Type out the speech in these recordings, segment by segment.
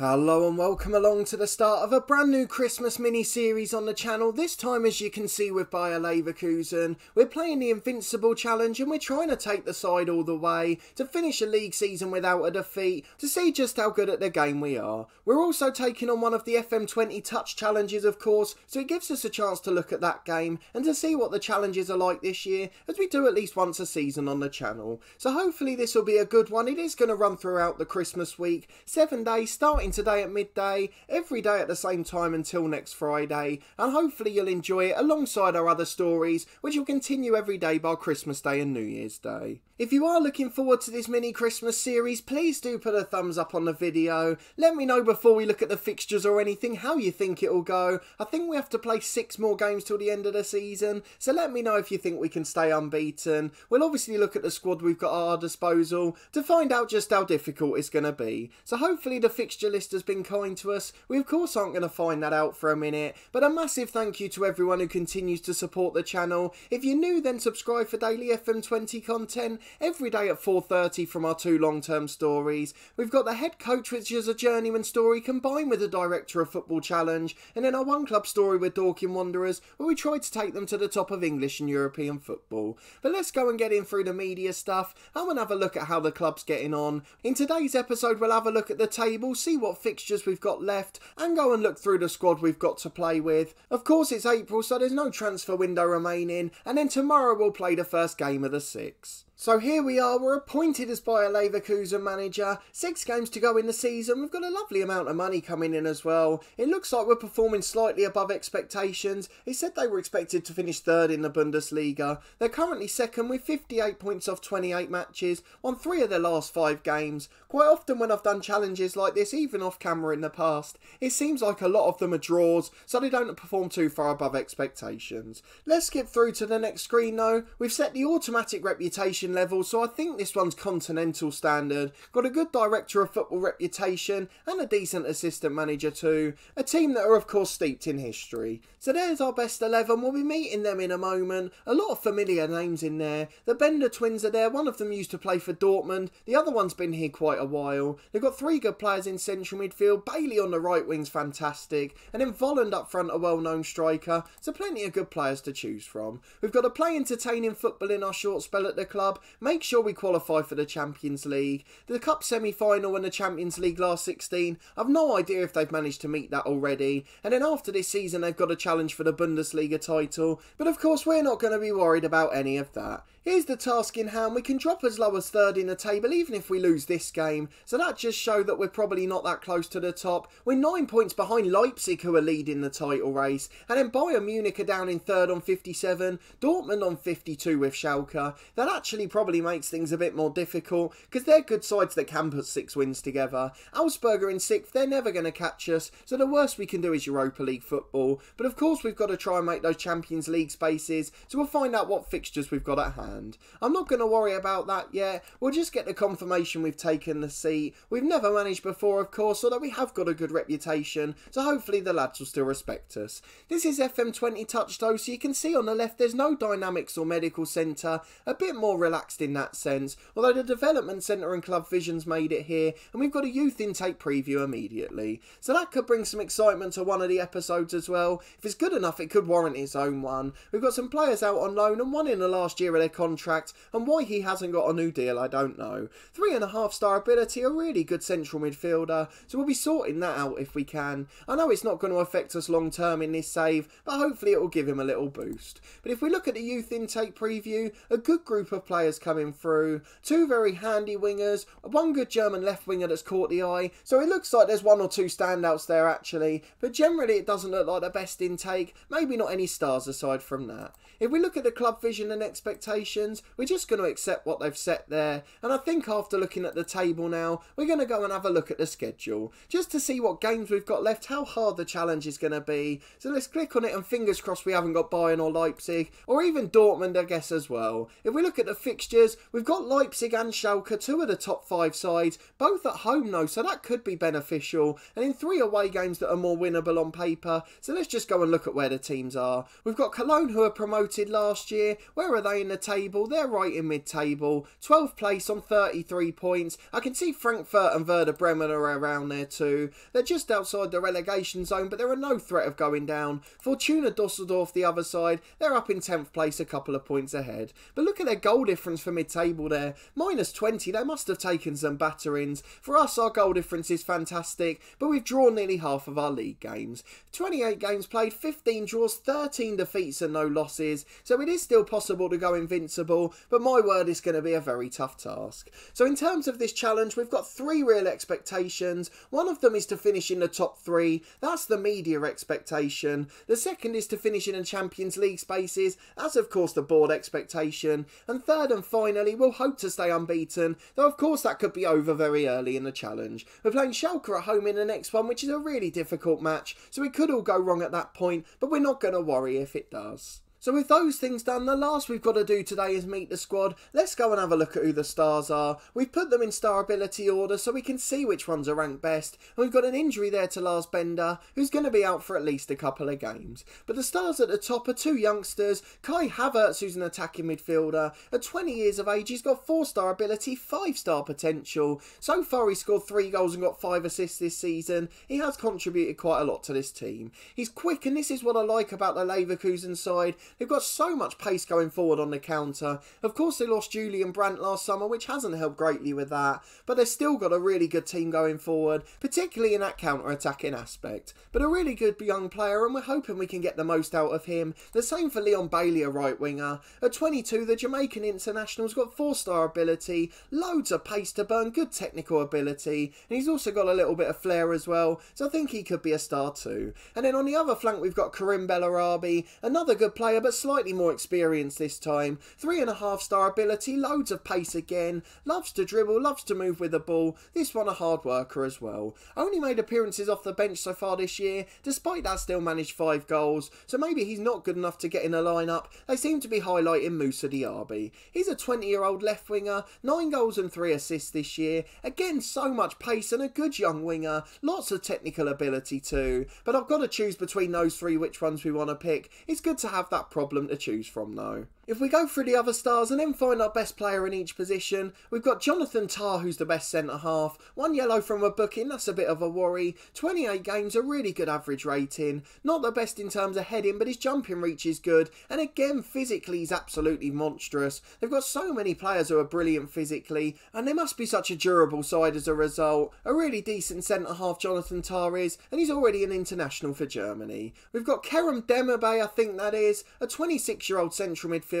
Hello and welcome along to the start of a brand new Christmas mini-series on the channel. This time, as you can see, with Bayer Leverkusen, we're playing the Invincible challenge and we're trying to take the side all the way to finish a league season without a defeat, to see just how good at the game we are. We're also taking on one of the FM20 Touch challenges, of course, so it gives us a chance to look at that game and to see what the challenges are like this year, as we do at least once a season on the channel. So hopefully this will be a good one. It is going to run throughout the Christmas week, 7 days, starting today at midday, every day at the same time until next Friday, and hopefully you'll enjoy it alongside our other stories, which will continue every day by Christmas Day and New Year's Day. If you are looking forward to this mini Christmas series, please do put a thumbs up on the video. Let me know before we look at the fixtures or anything how you think it will go. I think we have to play 6 more games till the end of the season, so let me know if you think we can stay unbeaten. We'll obviously look at the squad we've got at our disposal to find out just how difficult it's going to be. So hopefully the fixture list has been kind to us. We of course aren't going to find that out for a minute, but a massive thank you to everyone who continues to support the channel. If you're new, then subscribe for daily FM20 content every day at 4:30 from our 2 long-term stories. We've got the head coach, which is a journeyman story combined with the director of football challenge, and then our one club story with Dorking Wanderers, where we tried to take them to the top of English and European football. But let's go and get in through the media stuff and have a look at how the club's getting on. In today's episode, we'll have a look at the table, see what fixtures we've got left, and go and look through the squad we've got to play with. Of course, it's April, so there's no transfer window remaining, and then tomorrow we'll play the first game of the 6. So here we are, we're appointed as Bayer Leverkusen manager, 6 games to go in the season. We've got a lovely amount of money coming in as well. It looks like we're performing slightly above expectations. He said they were expected to finish 3rd in the Bundesliga. They're currently 2nd with 58 points off 28 matches, won 3 of their last 5 games. Quite often when I've done challenges like this, even off camera in the past, it seems like a lot of them are draws, so they don't perform too far above expectations. Let's skip through to the next screen though. We've set the automatic reputation level, so I think this one's continental standard. Got a good director of football reputation and a decent assistant manager too. A team that are of course steeped in history. So there's our best 11. We'll be meeting them in a moment. A lot of familiar names in there. The Bender twins are there. One of them used to play for Dortmund. The other one's been here quite a while. They've got 3 good players in central midfield. Bailey on the right wing's fantastic. And then Volland up front, a well-known striker. So plenty of good players to choose from. We've got to play entertaining football in our short spell at the club. Make sure we qualify for the Champions League. The Cup semi-final and the Champions League last 16, I've no idea if they've managed to meet that already. And then after this season, they've got a challenge for the Bundesliga title. But of course, we're not going to be worried about any of that. Here's the task in hand. We can drop as low as 3rd in the table even if we lose this game. So that just shows that we're probably not that close to the top. We're 9 points behind Leipzig, who are leading the title race. And then Bayern Munich are down in 3rd on 57. Dortmund on 52 with Schalke. That actually probably makes things a bit more difficult because they're good sides that can put 6 wins together. Augsburg are in 6th. They're never going to catch us. So the worst we can do is Europa League football. But of course we've got to try and make those Champions League spaces. So we'll find out what fixtures we've got at hand. I'm not going to worry about that yet. We'll just get the confirmation we've taken the seat. We've never managed before, of course, although we have got a good reputation, so hopefully the lads will still respect us. This is FM20 Touch though, so you can see on the left there's no dynamics or medical centre, a bit more relaxed in that sense, although the development centre and club vision's made it here, and we've got a youth intake preview immediately. So that could bring some excitement to one of the episodes as well. If it's good enough, it could warrant its own one. We've got some players out on loan and one in the last year of their contract, and why he hasn't got a new deal I don't know. 3.5-star ability, a really good central midfielder, so we'll be sorting that out if we can. I know it's not going to affect us long term in this save, but hopefully it will give him a little boost. But if we look at the youth intake preview, a good group of players coming through, 2 very handy wingers, 1 good German left winger that's caught the eye, so it looks like there's 1 or 2 standouts there actually, but generally it doesn't look like the best intake, maybe not any stars aside from that. If we look at the club vision and expectations, we're just going to accept what they've set there, and I think after looking at the table now, we're going to go and have a look at the schedule, just to see what games we've got left, how hard the challenge is going to be. So let's click on it and fingers crossed we haven't got Bayern or Leipzig, or even Dortmund I guess as well. If we look at the fixtures, we've got Leipzig and Schalke, 2 of the top 5 sides, both at home though, so that could be beneficial, and in 3 away games that are more winnable on paper. So let's just go and look at where the teams are. We've got Cologne, who are promoted last year. Where are they in the table? table, they're right in mid-table, 12th place on 33 points. I can see Frankfurt and Werder Bremen are around there too. They're just outside the relegation zone, but there are no threat of going down. Fortuna Dusseldorf, the other side, they're up in 10th place, a couple of points ahead. But look at their goal difference for mid-table there, -20. They must have taken some batterings. For us, our goal difference is fantastic, but we've drawn nearly half of our league games. 28 games played, 15 draws, 13 defeats and no losses. So it is still possible to go invincible, but my word, it's going to be a very tough task. So in terms of this challenge, we've got 3 real expectations. One of them is to finish in the top 3. That's the media expectation. The second is to finish in the Champions League spaces. That's of course the board expectation. And third and finally, we'll hope to stay unbeaten, though of course that could be over very early in the challenge. We're playing Schalke at home in the next one, which is a really difficult match, so it could all go wrong at that point, but we're not going to worry if it does. So with those things done, the last we've got to do today is meet the squad. Let's go and have a look at who the stars are. We've put them in star ability order so we can see which ones are ranked best. And we've got an injury there to Lars Bender, who's going to be out for at least a couple of games. But the stars at the top are 2 youngsters. Kai Havertz, who's an attacking midfielder. At 20 years of age, he's got 4-star ability, 5-star potential. So far, he's scored 3 goals and got 5 assists this season. He has contributed quite a lot to this team. He's quick, and this is what I like about the Leverkusen side. They've got so much pace going forward on the counter. Of course, they lost Julian Brandt last summer, which hasn't helped greatly with that, but they've still got a really good team going forward, particularly in that counter-attacking aspect. But a really good young player, and we're hoping we can get the most out of him. The same for Leon Bailey, a right winger. At 22, the Jamaican international's got 4-star ability, loads of pace to burn, good technical ability, and he's also got a little bit of flair as well, so I think he could be a star too. And then on the other flank, we've got Karim Bellarabi, another good player, but slightly more experienced this time. 3.5-star ability, loads of pace again, loves to dribble, loves to move with the ball. This one a hard worker as well. Only made appearances off the bench so far this year, despite that still managed 5 goals, so maybe he's not good enough to get in the lineup. They seem to be highlighting Moussa Diaby. He's a 20-year-old left winger, 9 goals and 3 assists this year. Again, so much pace and a good young winger, lots of technical ability too. But I've got to choose between those 3 which ones we want to pick. It's good to have that problem to choose from though. If we go through the other stars and then find our best player in each position, we've got Jonathan Tah, who's the best centre-half. 1 yellow from a booking, that's a bit of a worry. 28 games, a really good average rating. Not the best in terms of heading, but his jumping reach is good. And again, physically, he's absolutely monstrous. They've got so many players who are brilliant physically, and they must be such a durable side as a result. A really decent centre-half Jonathan Tah is, and he's already an international for Germany. We've got Kerem Demirbay, I think that is, a 26-year-old central midfielder.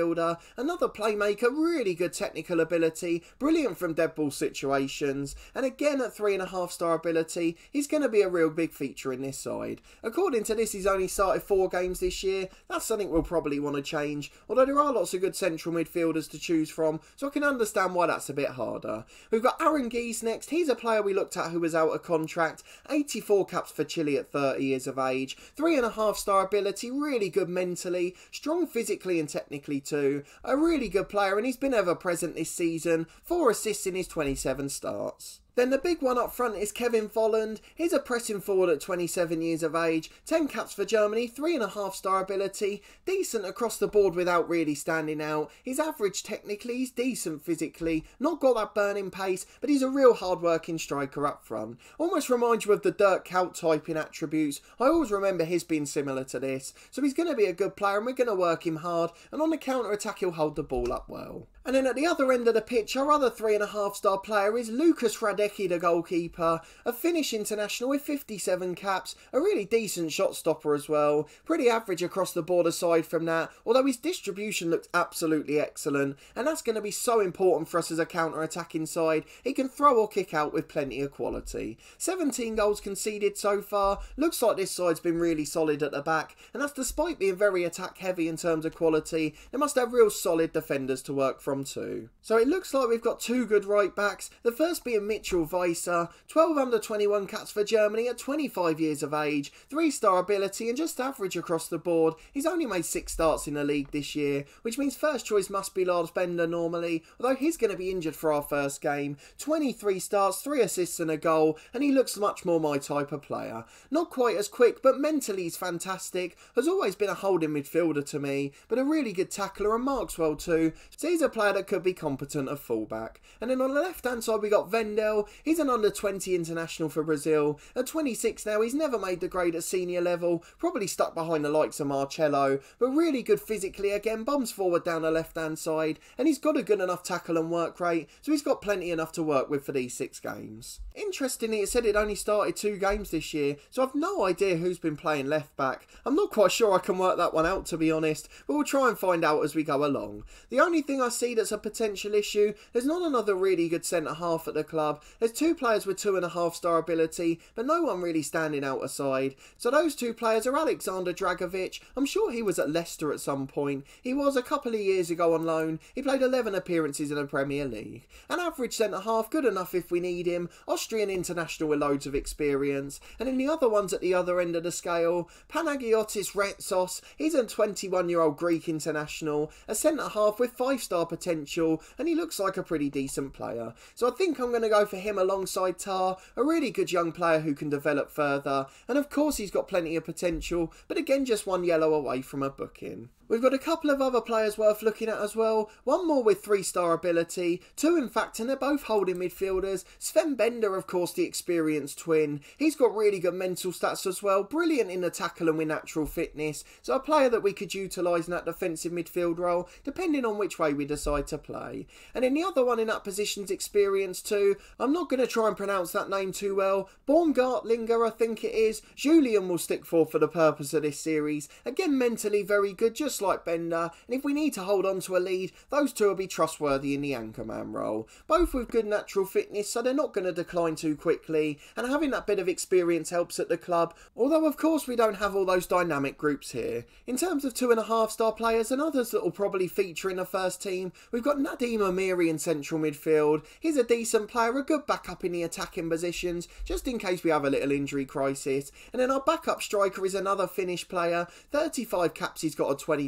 Another playmaker, really good technical ability, brilliant from dead ball situations, and again at 3.5-star ability, he's going to be a real big feature in this side. According to this, he's only started 4 games this year. That's something we'll probably want to change, although there are lots of good central midfielders to choose from, so I can understand why that's a bit harder. We've got Aaron Gies next. He's a player we looked at who was out of contract, 84 caps for Chile at 30 years of age, 3.5-star ability, really good mentally, strong physically and technically too. A really good player, and he's been ever present this season, 4 assists in his 27 starts. Then the big one up front is Kevin Volland. He's a pressing forward at 27 years of age, 10 caps for Germany, 3.5-star ability, decent across the board without really standing out. He's average technically, he's decent physically, not got that burning pace, but he's a real hard-working striker up front. Almost reminds you of the Dirk Kuyt type in attributes. I always remember his being similar to this. So he's going to be a good player and we're going to work him hard, and on the counter-attack he'll hold the ball up well. And then at the other end of the pitch, our other 3.5-star player is Lucas Radecki, the goalkeeper, a Finnish international with 57 caps, a really decent shot stopper as well, pretty average across the board aside from that, although his distribution looks absolutely excellent, and that's going to be so important for us as a counter-attacking side. He can throw or kick out with plenty of quality. 17 goals conceded so far, looks like this side's been really solid at the back, and that's despite being very attack heavy in terms of quality. They must have real solid defenders to work from from 2. So it looks like we've got 2 good right backs, the first being Mitchell Weiser, 12 under 21 caps for Germany at 25 years of age, 3-star ability and just average across the board. He's only made 6 starts in the league this year, which means first choice must be Lars Bender normally, although he's going to be injured for our first game. 23 starts, 3 assists and a goal, and he looks much more my type of player. Not quite as quick, but mentally he's fantastic, has always been a holding midfielder to me, but a really good tackler and marks well too, so he's a player that could be competent at fullback. And then on the left hand side we got Vendel. He's an under 20 international for Brazil. At 26 now, he's never made the grade at senior level, probably stuck behind the likes of Marcello, but really good physically again, bombs forward down the left hand side, and he's got a good enough tackle and work rate, so he's got plenty enough to work with for these 6 games. Interestingly, it said it only started 2 games this year, so I've no idea who's been playing left back. I'm not quite sure I can work that one out, to be honest, but we'll try and find out as we go along. The only thing I see that's a potential issue, there's not another really good centre half at the club. There's 2 players with 2.5-star ability, but no one really standing out aside. So those 2 players are Alexander Dragovich. I'm sure he was at Leicester at some point. He was a couple of years ago on loan. He played 11 appearances in the Premier League. An average centre half, good enough if we need him. Austrian international with loads of experience. And in the other ones at the other end of the scale, Panagiotis Retsos. He's a 21-year-old Greek international, a centre half with 5-star potential, and he looks like a pretty decent player. So I think I'm going to go for him alongside Tar, a really good young player who can develop further, and of course he's got plenty of potential, but again just 1 yellow away from a booking. We've got a couple of other players worth looking at as well, one more with 3-star ability, 2 in fact, and they're both holding midfielders. Sven Bender, of course, the experienced twin. He's got really good mental stats as well, brilliant in the tackle and with natural fitness, so a player that we could utilise in that defensive midfield role, depending on which way we decide to play. And then the other one in that position's experienced too. I'm not going to try and pronounce that name too well. Baumgartlinger, I think it is. Julian will stick for the purpose of this series. Again, mentally very good, just like Bender, and if we need to hold on to a lead, those 2 will be trustworthy in the anchorman role. Both with good natural fitness, so they're not going to decline too quickly, and having that bit of experience helps at the club, although of course we don't have all those dynamic groups here. In terms of 2.5-star players and others that will probably feature in the first team, we've got Nadim Amiri in central midfield. He's a decent player, a good backup in the attacking positions, just in case we have a little injury crisis. And then our backup striker is another Finnish player, 35 caps, he's got a 25.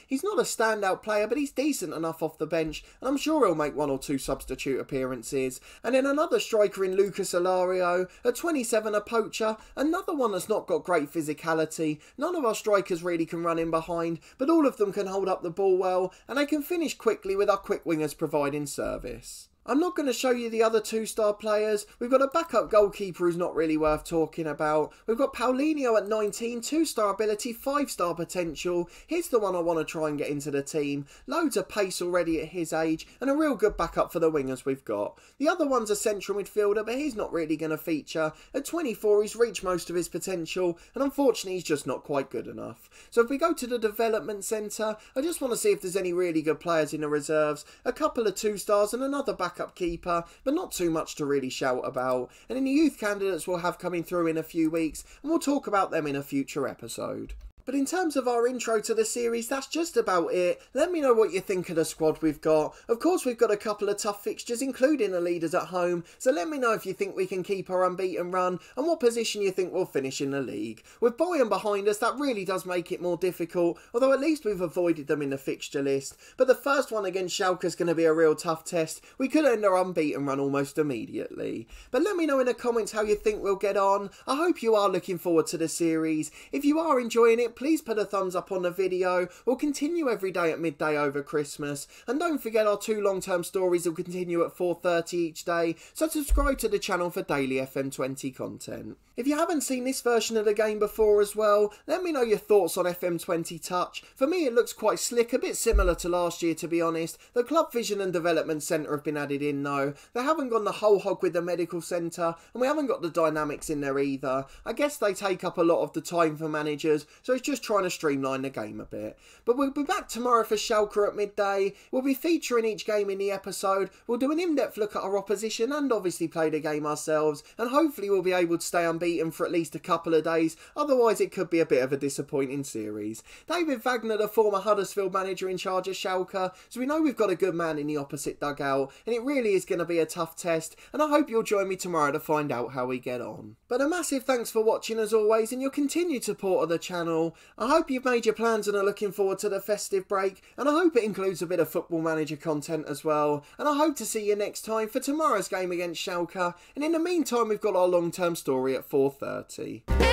He's not a standout player, but he's decent enough off the bench, and I'm sure he'll make 1 or 2 substitute appearances. And then another striker in Lucas Alario, a 27, a poacher, another one that's not got great physicality. None of our strikers really can run in behind, but all of them can hold up the ball well, and they can finish quickly with our quick wingers providing service. I'm not going to show you the other 2-star players. We've got a backup goalkeeper who's not really worth talking about. We've got Paulinho at 19, 2-star ability, 5-star potential. He's the one I want to try and get into the team. Loads of pace already at his age, and a real good backup for the wingers we've got. The other one's a central midfielder, but he's not really going to feature. At 24, he's reached most of his potential, and unfortunately he's just not quite good enough. So if we go to the development centre, I just want to see if there's any really good players in the reserves. A couple of 2-stars and another backup keeper, but not too much to really shout about. And in the youth candidates we'll have coming through in a few weeks, and we'll talk about them in a future episode. But in terms of our intro to the series, that's just about it. Let me know what you think of the squad we've got. Of course, we've got a couple of tough fixtures, including the leaders at home, so let me know if you think we can keep our unbeaten run and what position you think we'll finish in the league. With Bayern behind us, that really does make it more difficult, although at least we've avoided them in the fixture list. But the first one against Schalke is going to be a real tough test. We could end our unbeaten run almost immediately. But let me know in the comments how you think we'll get on. I hope you are looking forward to the series. If you are enjoying it, please put a thumbs up on the video. We'll continue every day at midday over Christmas, and don't forget our 2 long-term stories will continue at 4:30 each day, so subscribe to the channel for daily FM20 content. If you haven't seen this version of the game before as well, let me know your thoughts on FM20 Touch. For me it looks quite slick, a bit similar to last year to be honest. The Club Vision and Development Centre have been added in though. They haven't gone the whole hog with the Medical Centre, and we haven't got the dynamics in there either. I guess they take up a lot of the time for managers, so it's just trying to streamline the game a bit. But we'll be back tomorrow for Schalke at midday. We'll be featuring each game in the episode. We'll do an in-depth look at our opposition and obviously play the game ourselves, and hopefully we'll be able to stay unbeaten for at least a couple of days, otherwise it could be a bit of a disappointing series. David Wagner, the former Huddersfield manager in charge of Schalke, so we know we've got a good man in the opposite dugout, and it really is going to be a tough test, and I hope you'll join me tomorrow to find out how we get on. But a massive thanks for watching as always, and your continued support of the channel. I hope you've made your plans and are looking forward to the festive break, and I hope it includes a bit of Football Manager content as well, and I hope to see you next time for tomorrow's game against Schalke, and in the meantime we've got our long-term story at 4:30.